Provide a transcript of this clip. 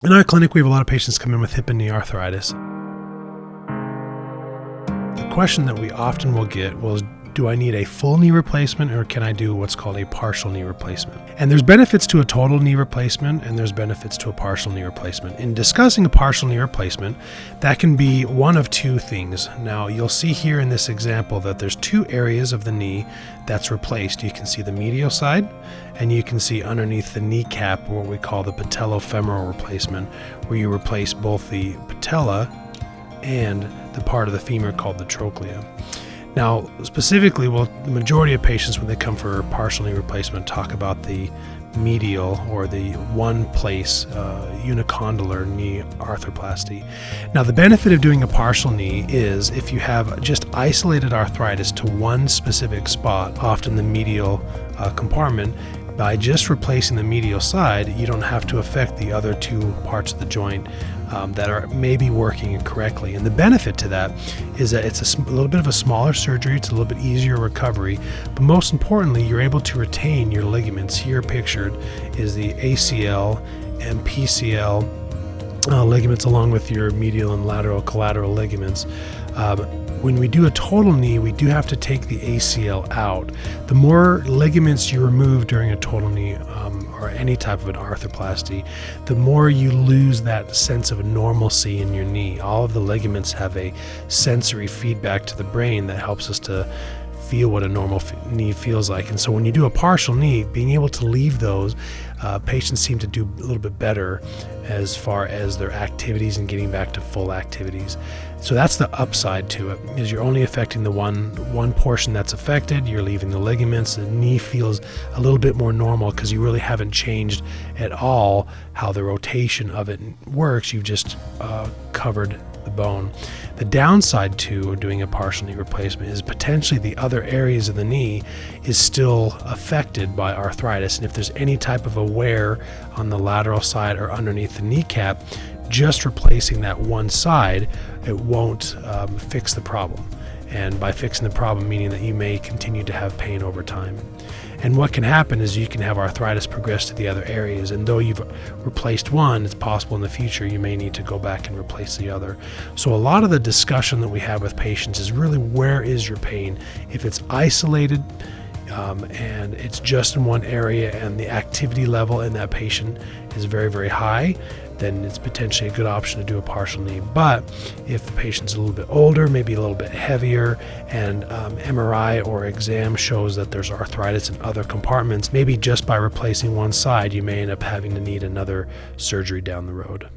In our clinic, we have a lot of patients come in with hip and knee arthritis. The question that we often will get was, do I need a full knee replacement or can I do what's called a partial knee replacement? And there's benefits to a total knee replacement and there's benefits to a partial knee replacement. In discussing a partial knee replacement, that can be one of two things. Now, you'll see here in this example that there's two areas of the knee that's replaced. You can see the medial side and you can see underneath the kneecap what we call the patellofemoral replacement, where you replace both the patella and the part of the femur called the trochlea. Now, specifically, the majority of patients when they come for partial knee replacement talk about the medial or the one place unicondylar knee arthroplasty. Now, the benefit of doing a partial knee is if you have just isolated arthritis to one specific spot, often the medial compartment, by just replacing the medial side, you don't have to affect the other two parts of the joint that are maybe working incorrectly. And the benefit to that is that it's a little bit of a smaller surgery, it's a little bit easier recovery, but most importantly, you're able to retain your ligaments. Here pictured is the ACL and PCL ligaments along with your medial and lateral collateral ligaments. When we do a total knee, we do have to take the ACL out. The more ligaments you remove during a total knee or any type of an arthroplasty, the more you lose that sense of normalcy in your knee. All of the ligaments have a sensory feedback to the brain that helps us to feel what a normal knee feels like. And so when you do a partial knee, being able to leave those, patients seem to do a little bit better as far as their activities and getting back to full activities. So that's the upside to it, is you're only affecting the one portion that's affected, you're leaving the ligaments, the knee feels a little bit more normal because you really haven't changed at all how the rotation of it works, you've just covered the bone. The downside to doing a partial knee replacement is potentially the other areas of the knee is still affected by arthritis, and if there's any type of a wear on the lateral side or underneath the kneecap, just replacing that one side, it won't fix the problem. And by fixing the problem, meaning that you may continue to have pain over time. And what can happen is you can have arthritis progress to the other areas, and though you've replaced one, it's possible in the future you may need to go back and replace the other. So a lot of the discussion that we have with patients is really, where is your pain? If it's isolated and it's just in one area and the activity level in that patient is very, very high, then it's potentially a good option to do a partial knee. But if the patient's a little bit older, maybe a little bit heavier, and MRI or exam shows that there's arthritis in other compartments, maybe just by replacing one side, you may end up having to need another surgery down the road.